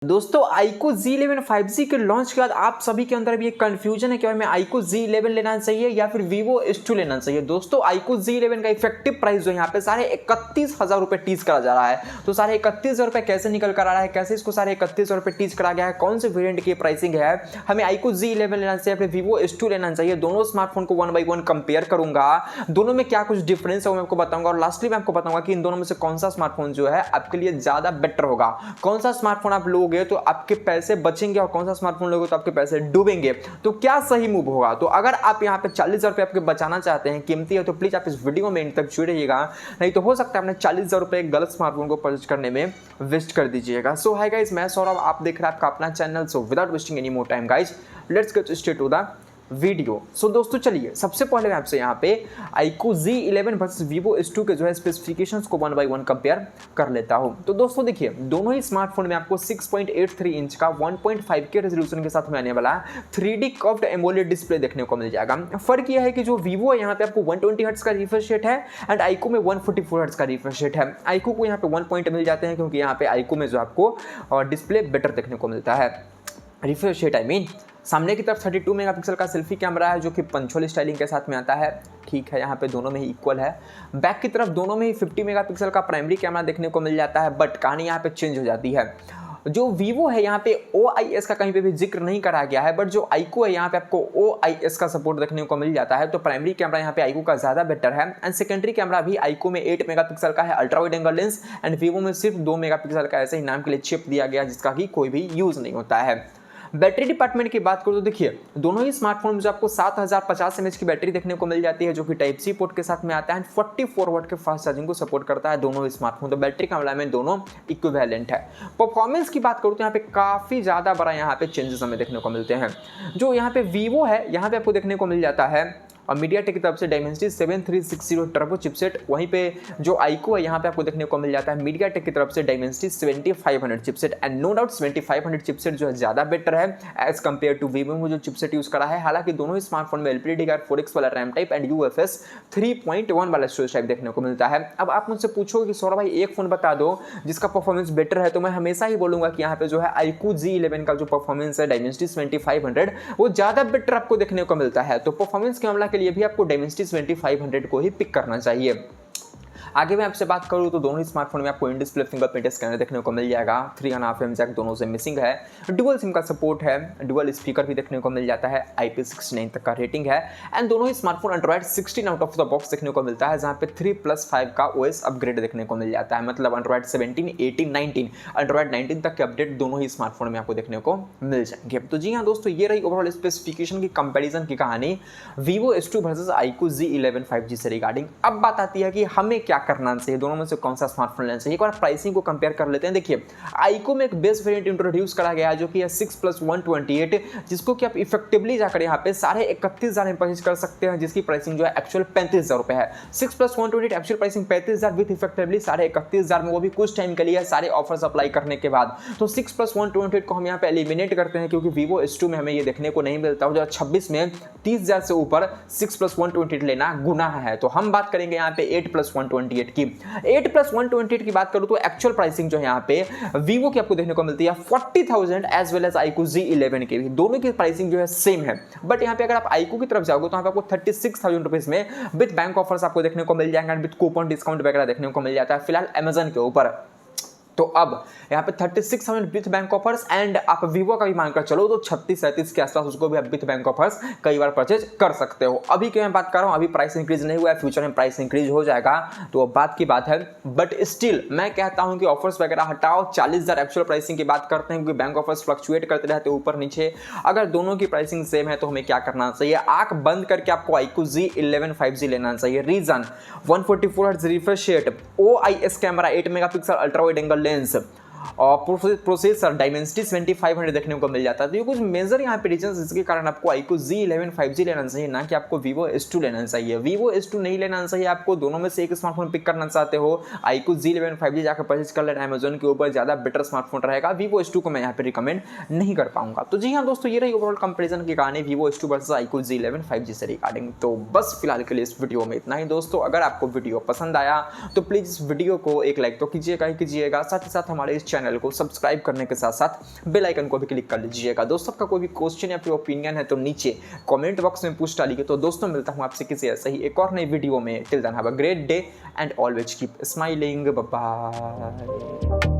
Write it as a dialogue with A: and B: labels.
A: दोस्तों iQOO Z11 5G के launch के बाद आप सभी के अंदर भी एक कंफ्यूजन है कि हमें iQOO Z11 लेना चाहिए या फिर Vivo S2 लेना चाहिए। दोस्तों iQOO Z11 का इफेक्टिव प्राइस जो यहाँ पे 31,500 रुपए टीज करा जा रहा है। तो 31,500 रुपए कैसे निकल कर आ रहा है, कैसे इसको 31,500 रुपए टीज करा गया है, कौन से वेरिएंट की प्राइसिंग है, हमें iQOO Z11 लेना चाहिए या फिर Vivo S2 लेना चाहिए, दोनों स्मार्टफोन को वन बाई वन कंपेयर करूंगा, दोनों में क्या कुछ डिफरेंस है वो मैं आपको बताऊंगा और लास्टली मैं आपको बताऊंगा कि इन दोनों में से कौन सा स्मार्टफोन जो है आपके लिए ज्यादा बेटर होगा, कौन सा स्मार्टफोन आप लोगे तो आपके पैसे बचेंगे और कौन सा स्मार्टफोन लोगे तो आपके पैसे डूबेंगे, तो क्या सही मूव होगा। तो अगर आप यहाँ पे 40,000 रुपए आपके बचाना चाहते हैं, कीमती है, तो प्लीज आप इस वीडियो में इन तक जुड़े रहिएगा, नहीं तो हो सकता है आपने 40,000 रुपए गलत स्मार्टफोन को परचेज करने में वेस्ट कर दीजिएगा। सो हाय गाइस, मैं सौरभ, आप देख रहे हैं आपका अपना channel. So without wasting any more time guys, let's get straight to the video. So दोस्तों चलिए, सबसे पहले मैं आपसे यहाँ पे iQOO Z11 versus Vivo S2 के जो है स्पेसिफिकेशंस को वन बाई वन कंपेयर कर लेता हूँ। तो दोस्तों देखिए, दोनों ही स्मार्टफोन में आपको 6.83 इंच का 1.5K रेजोल्यूशन के साथ में आने वाला 3D कर्व्ड एमोलेड डिस्प्ले देखने को मिल जाएगा। फर्क यह है कि जो Vivo है यहाँ पे आपको 120 हर्ट्ज का रिफ्रेश रेट है एंड iQOO में 144 हर्ट्ज का रिफ्रेश रेट है। iQOO को यहाँ पे 1 पॉइंट मिल जाते हैं क्योंकि यहाँ पे iQOO में जो आपको डिस्प्ले बेटर देखने को मिलता है, रिफ्रेश रेट आई मीन। सामने की तरफ 32 मेगापिक्सल का सेल्फी कैमरा है जो कि पंचोल स्टाइलिंग के साथ में आता है, ठीक है, यहाँ पे दोनों में ही इक्वल है। बैक की तरफ दोनों में ही 50 मेगापिक्सल का प्राइमरी कैमरा देखने को मिल जाता है, बट कहानी यहाँ पे चेंज हो जाती है। जो Vivo है यहाँ पे OIS का कहीं पे भी जिक्र नहीं करा गया है, बट जो iQOO है यहाँ पे आपको OIS का सपोर्ट देखने को मिल जाता है। तो प्राइमरी कैमरा यहाँ पे iQOO का ज्यादा बेटर है एंड सेकेंडरी कैमरा भी iQOO में 8 मेगापिक्सल का है ultra wide angle lens and Vivo में सिर्फ 2 मेगापिक्सल का ऐसे ही नाम के लिए चिप दिया गया जिसका कि कोई भी यूज नहीं होता है। बैटरी डिपार्टमेंट की बात करूँ तो देखिए, दोनों ही स्मार्टफोन में जो आपको 7050 mAh की बैटरी देखने को मिल जाती है जो कि टाइप सी पोर्ट के साथ में आता है, 44 वाट के फास्ट चार्जिंग को सपोर्ट करता है दोनों ही स्मार्टफोन। तो बैटरी का मामला में दोनों इक्विवेलेंट है। परफॉर्मेंस की बात करूँ तो यहाँ पे काफी ज्यादा बड़ा यहाँ पे चेंजेस हमें देखने को मिलते हैं। जो यहाँ पे Vivo है यहाँ पे आपको देखने को मिल जाता है और मीडियाटेक की तरफ से Dimensity 7360 टर्बो चिपसेट, वहीं पे जो iQOO है यहाँ पे आपको देखने को मिल जाता है मीडियाटेक की तरफ से Dimensity 7500 chipset and no doubt 7500 chipset जो है ज़्यादा बेटर है एज कम्पेयर टू Vivo में जो चिपसेट यूज़ करा है। हालांकि दोनों ही स्मार्टफोन में LPDDR4X वाला रैम टाइप एंड UFS 3.1 वाला स्टोरेज टाइप देखने को मिलता है। अब आप मुझसे पूछोगे कि सौरभ भाई एक फ़ोन बता दो जिसका परफॉर्मेंस बेटर है, तो मैं हमेशा ही बोलूँगा कि यहाँ पे जो है iQOO Z11 का जो परफॉर्मेंस है Dimensity 7500 वो ज़्यादा बेटर आपको देखने को मिलता है। तो परफॉर्मेंस के मामला के लिए भी आपको Dimensity 7500 को ही पिक करना चाहिए। आगे मैं आपसे बात करूँ तो दोनों ही स्मार्टफोन में आपको इन डिस्प्ले फिंगरप्रिंट स्कैनर देखने को मिल जाएगा, 3.5 mm जैक दोनों से मिसिंग है, डुअल सिम का सपोर्ट है, डुअल स्पीकर भी देखने को मिल जाता है, IP69 तक का रेटिंग है एंड दोनों ही smartphone Android 16 out of the box देखने को मिलता है जहाँ पे 3+5 का OS अपग्रेड देखने को मिल जाता है, मतलब एंड्रॉइड 17, 18, 19, एंड्रॉइड 19 तक के अपडेट दोनों ही स्मार्टफोन में आपको देखने को मिल जाएंगे। तो जी हाँ दोस्तों, ये रही ओवरऑल स्पेसिफिकेशन की कंपेरिजन की कहानी Vivo S2 versus iQOO Z11 5G से रिगार्डिंग। अब बात आती है कि हमें क्या करना चाहिए, दोनों में से कौन सा स्मार्टफोन लेना चाहिए। एक बार प्राइसिंग को कंपेयर कर लेते हैं। देखिए, iQOO में एक बेस वेरिएंट इंट्रोड्यूस करा गया है जो कि है 6+128, जिसको कि आप इफेक्टिवली जाकर यहाँ पे 31,500 में परचेज कर सकते हैं, जिसकी प्राइसिंग जो है एक्चुअल 35,000 रुपए है। 6+128 एक्चुअल प्राइसिंग 35,000 विद इफेक्टिवली 31,500 में, वो भी कुछ टाइम के लिए सारे ऑफर्स अप्लाई करने के बाद। तो 6+128 को हम यहाँ पे एलिमिनेट करते हैं क्योंकि Vivo S2 में हमें ये देखने को नहीं मिलता। 2026 में 30,000 से ऊपर 6+128 लेना गुनाह है। तो हम बात करेंगे यहाँ पे 8+128 की। 8+128 की बात करूं तो एक्चुअल प्राइसिंग जो है यहाँ पे Vivo की आपको देखने को मिलती है 40,000 as well as iQOO Z11 के भी, दोनों की प्राइसिंग जो है सेम है। बट यहाँ पे अगर आप iQOO की तरफ जाओगे तो यहाँ पे आपको 36,000 रुपीज में विद बैंक ऑफर्स आपको देखने को मिल जाएंगे, विद कूपन डिस्काउंट वगैरह देखने को मिल जाता है फिलहाल Amazon के ऊपर। तो अब यहाँ पे 36,000 विथ बैंक ऑफर्स एंड आप Vivo का भी मानकर चलो तो 36-37 के आसपास उसको भी आप विथ बैंक ऑफर्स कई बार परचेज कर सकते हो। अभी की मैं बात कर रहा हूँ, अभी प्राइस इंक्रीज नहीं हुआ है, फ्यूचर में प्राइस इंक्रीज हो जाएगा तो अब बात की बात है। बट स्टिल मैं कहता हूँ कि ऑफर्स वगैरह हटाओ, 40,000 एक्चुअल प्राइसिंग की बात करते हैं क्योंकि बैंक ऑफर्स फ्लक्चुएट करते रहते हैं ऊपर नीचे। अगर दोनों की प्राइसिंग सेम है तो हमें क्या करना चाहिए, आंख बंद करके आपको iQOO Z11 5G लेना चाहिए। Reason 144 hertz refresh rate, OIS camera, 8 megapixel ultra wide angle lens और प्रोसेसर Dimensity 7500 देखने को मिल जाता है। तो ये कुछ मेजर यहाँ पे रीजन जिसके कारण आपको iQOO Z11 5G लेना चाहिए, ना कि आपको Vivo S2 लेना चाहिए। Vivo S2 नहीं लेना चाहिए आपको, दोनों में से एक स्मार्टफोन पिक करना चाहते हो iQOO Z11 5G जाकर परचेज कर लेना, Amazon के ऊपर ज़्यादा बेटर स्मार्टफोन रहेगा। Vivo S2 को मैं यहाँ पे रिकमेंड नहीं कर पाऊंगा। तो जी हाँ दोस्तों, ये रही ओवरऑल कंपेरिजन की कहानी Vivo S2 versus iQOO Z11 5G से रिगार्डिंग। तो बस फिलहाल के लिए इस वीडियो में इतना ही दोस्तों। अगर आपको वीडियो पसंद आया तो प्लीज़ इस वीडियो को एक लाइक तो कीजिएगा, साथ ही साथ हमारे इस चैनल को सब्सक्राइब करने के साथ साथ बेल आइकन को भी क्लिक कर लीजिएगा। दोस्तों आपका कोई भी क्वेश्चन या फिर ओपिनियन है तो नीचे कमेंट बॉक्स में पूछ डालिए। तो दोस्तों मिलता हूँ आपसे किसी ऐसे ही एक और नई वीडियो में। Till then have a great day and always keep smiling. Bye bye.